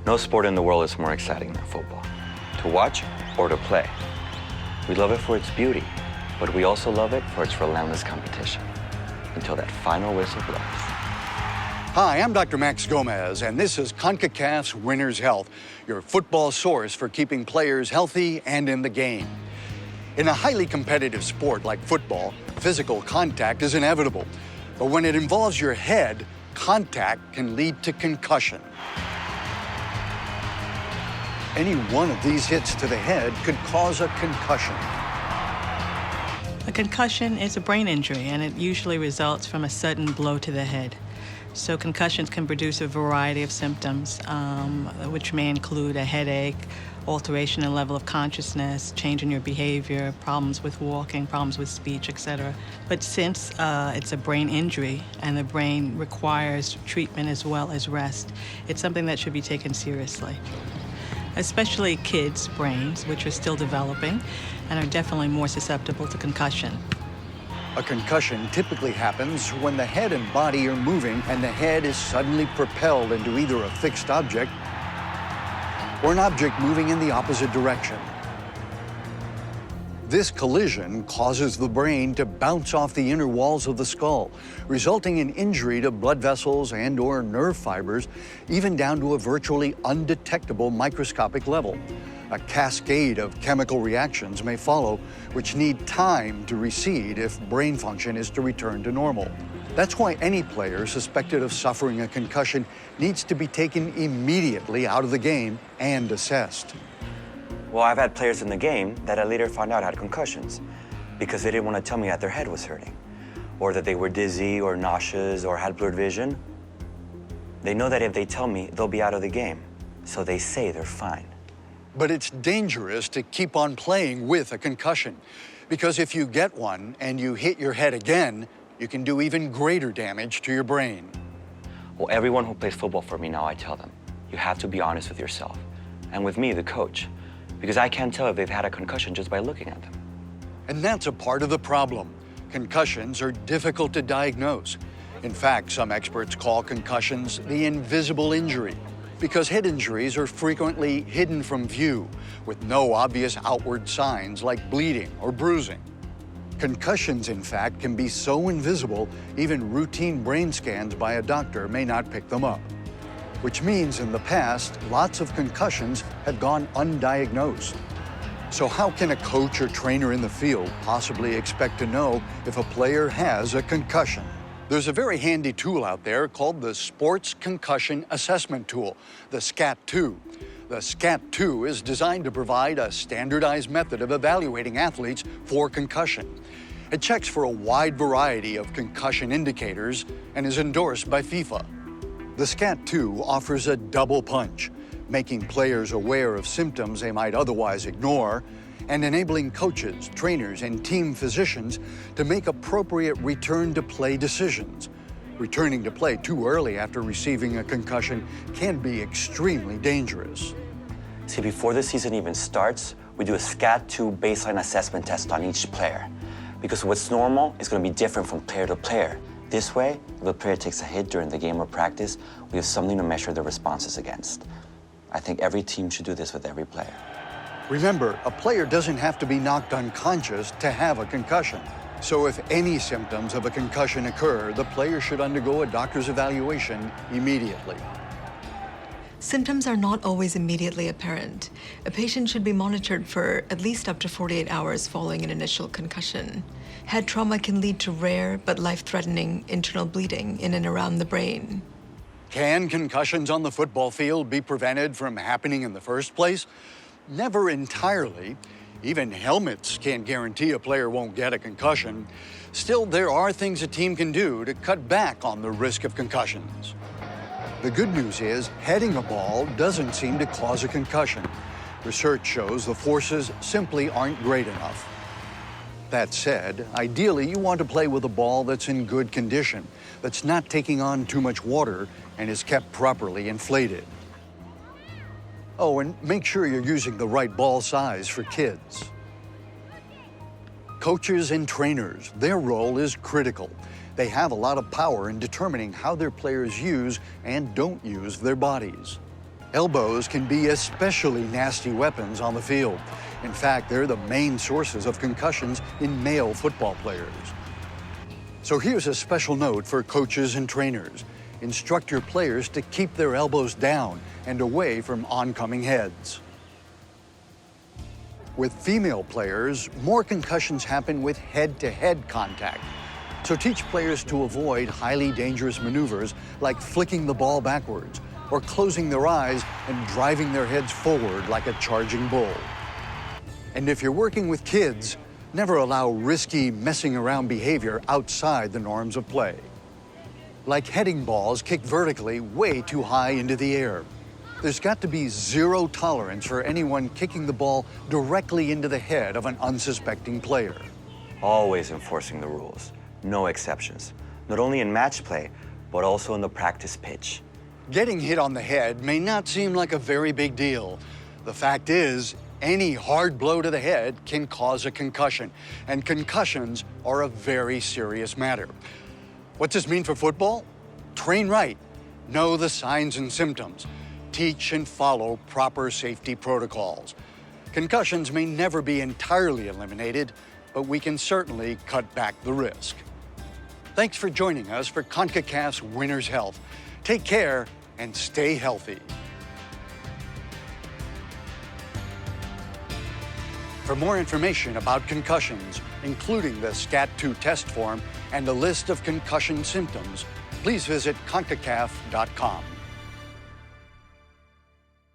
No sport in the world is more exciting than football, to watch or to play. We love it for its beauty, but we also love it for its relentless competition, until that final whistle blows. Hi, I'm Dr. Max Gomez, and this is CONCACAF's Winner's Health, your football source for keeping players healthy and in the game. In a highly competitive sport like football, physical contact is inevitable. But when it involves your head, contact can lead to concussion. Any one of these hits to the head could cause a concussion. A concussion is a brain injury, and it usually results from a sudden blow to the head. So concussions can produce a variety of symptoms, which may include a headache, alteration in level of consciousness, change in your behavior, problems with walking, problems with speech, etc. But since it's a brain injury and the brain requires treatment as well as rest, it's something that should be taken seriously. Especially kids' brains, which are still developing and are definitely more susceptible to concussion. A concussion typically happens when the head and body are moving and the head is suddenly propelled into either a fixed object or an object moving in the opposite direction. This collision causes the brain to bounce off the inner walls of the skull, resulting in injury to blood vessels and/or nerve fibers, even down to a virtually undetectable microscopic level. A cascade of chemical reactions may follow, which need time to recede if brain function is to return to normal. That's why any player suspected of suffering a concussion needs to be taken immediately out of the game and assessed. Well, I've had players in the game that I later found out had concussions because they didn't want to tell me that their head was hurting, or that they were dizzy or nauseous or had blurred vision. They know that if they tell me, they'll be out of the game, so they say they're fine. But it's dangerous to keep on playing with a concussion, because if you get one and you hit your head again, you can do even greater damage to your brain. Well, everyone who plays football for me now, I tell them, you have to be honest with yourself, and with me, the coach, because I can't tell if they've had a concussion just by looking at them. And that's a part of the problem. Concussions are difficult to diagnose. In fact, some experts call concussions the invisible injury, because head injuries are frequently hidden from view with no obvious outward signs like bleeding or bruising. Concussions, in fact, can be so invisible, even routine brain scans by a doctor may not pick them up. Which means in the past, lots of concussions have gone undiagnosed. So how can a coach or trainer in the field possibly expect to know if a player has a concussion? There's a very handy tool out there called the Sports Concussion Assessment Tool, the SCAT-2. The SCAT-2 is designed to provide a standardized method of evaluating athletes for concussion. It checks for a wide variety of concussion indicators and is endorsed by FIFA. The SCAT-2 offers a double punch, making players aware of symptoms they might otherwise ignore, and enabling coaches, trainers, and team physicians to make appropriate return-to-play decisions. Returning to play too early after receiving a concussion can be extremely dangerous. See, before the season even starts, we do a SCAT-2 baseline assessment test on each player, because what's normal is going to be different from player to player. This way, if a player takes a hit during the game or practice, we have something to measure their responses against. I think every team should do this with every player. Remember, a player doesn't have to be knocked unconscious to have a concussion. So if any symptoms of a concussion occur, the player should undergo a doctor's evaluation immediately. Symptoms are not always immediately apparent. A patient should be monitored for at least up to 48 hours following an initial concussion. Head trauma can lead to rare but life-threatening internal bleeding in and around the brain. Can concussions on the football field be prevented from happening in the first place? Never entirely. Even helmets can't guarantee a player won't get a concussion. Still, there are things a team can do to cut back on the risk of concussions. The good news is, heading a ball doesn't seem to cause a concussion. Research shows the forces simply aren't great enough. That said, ideally, you want to play with a ball that's in good condition, that's not taking on too much water, and is kept properly inflated. Oh, and make sure you're using the right ball size for kids. Coaches and trainers, their role is critical. They have a lot of power in determining how their players use and don't use their bodies. Elbows can be especially nasty weapons on the field. In fact, they're the main sources of concussions in male football players. So here's a special note for coaches and trainers. Instruct your players to keep their elbows down and away from oncoming heads. With female players, more concussions happen with head-to-head contact. So teach players to avoid highly dangerous maneuvers like flicking the ball backwards or closing their eyes and driving their heads forward like a charging bull. And if you're working with kids, never allow risky, messing around behavior outside the norms of play. Like heading balls kicked vertically way too high into the air. There's got to be zero tolerance for anyone kicking the ball directly into the head of an unsuspecting player. Always enforcing the rules. No exceptions. Not only in match play, but also in the practice pitch. Getting hit on the head may not seem like a very big deal. The fact is, any hard blow to the head can cause a concussion, and concussions are a very serious matter. What's this mean for football? Train right. Know the signs and symptoms. Teach and follow proper safety protocols. Concussions may never be entirely eliminated, but we can certainly cut back the risk. Thanks for joining us for CONCACAF's Winner's Health. Take care and stay healthy. For more information about concussions, including the SCAT-2 test form and a list of concussion symptoms, please visit CONCACAF.com.